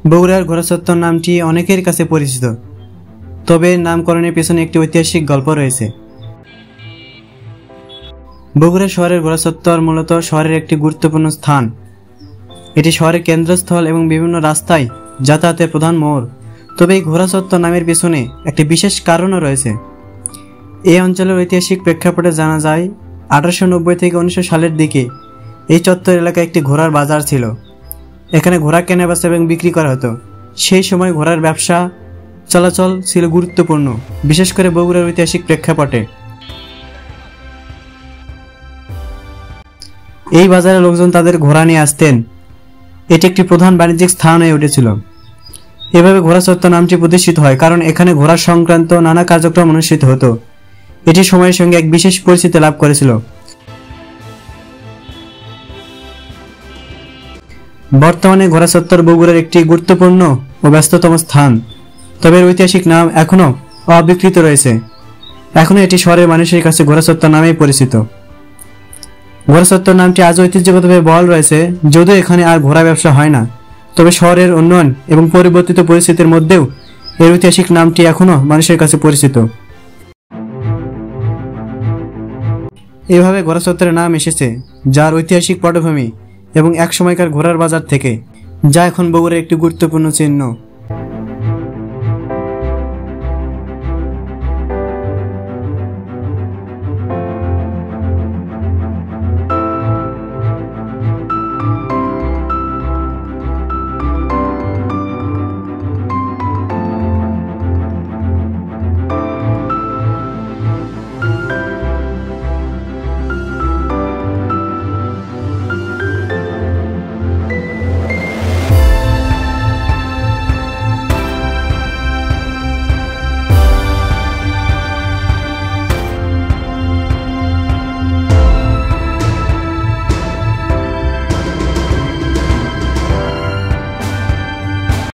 বগুড়ার ঘোড়া চত্বর নামটি অনেকের কাছে পরিচিত, তবে নামকরণের পেছনে একটি ঐতিহাসিক গল্প রয়েছে। বগুড়া শহরের ঘোড়া চত্বর মূলত শহরের একটি গুরুত্বপূর্ণ স্থান। এটি শহরের কেন্দ্রস্থল এবং বিভিন্ন রাস্তায় যাতায়াতের প্রধান মোড়। তবে এই ঘোড়া চত্বর নামের পেছনে একটি বিশেষ কারণও রয়েছে। এই অঞ্চলের ঐতিহাসিক প্রেক্ষাপটে জানা যায় 1890 থেকে 1900 সালের দিকে এই চত্বর এলাকায় একটি ঘোড়ার বাজার ছিল। এখানে ঘোড়া কেনাবেচা এবং বিক্রি করা হতো। সেই সময় ঘোড়ার ব্যবসা চলাচল ছিল গুরুত্বপূর্ণ, বিশেষ করে বগুড়ার ঐতিহাসিক প্রেক্ষাপটে। এই বাজারে লোকজন তাদের ঘোড়া নিয়ে আসতেন। এটি একটি প্রধান বাণিজ্যিক স্থান হয়ে উঠেছিল। এভাবে ঘোড়া চত্বর নামটি প্রতিষ্ঠিত হয় কারণ এখানে ঘোড়া সংক্রান্ত নানা কার্যক্রম অনুষ্ঠিত হতো। এটি সময়ের সঙ্গে এক বিশেষ পরিচিতি লাভ করেছিল। বর্তমানে ঘোড়া চত্বর বগুড়ার একটি গুরুত্বপূর্ণ ও ব্যস্ততম স্থান, তবে এর ঐতিহাসিক নাম এখনো অবিকৃত রয়েছে। এখনো এটি শহরের মানুষের কাছে ঘোড়া চত্বর নামেই পরিচিত। ঘোড়া চত্বর নামটি আজ ঐতিহ্যগতভাবে বহাল রয়েছে, যদিও এখানে আর ঘোড়া ব্যবসা হয় না। তবে শহরের উন্নয়ন এবং পরিবর্তিত পরিস্থিতির মধ্যেও এর ঐতিহাসিক নামটি এখনো মানুষের কাছে পরিচিত। এভাবে ঘোড়া চত্বরের নাম এসেছে, যার ঐতিহাসিক পটভূমি এবং এক সময়কার ঘোড়ার বাজার থেকে, যা এখন বগুড়ার একটি গুরুত্বপূর্ণ চিহ্ন।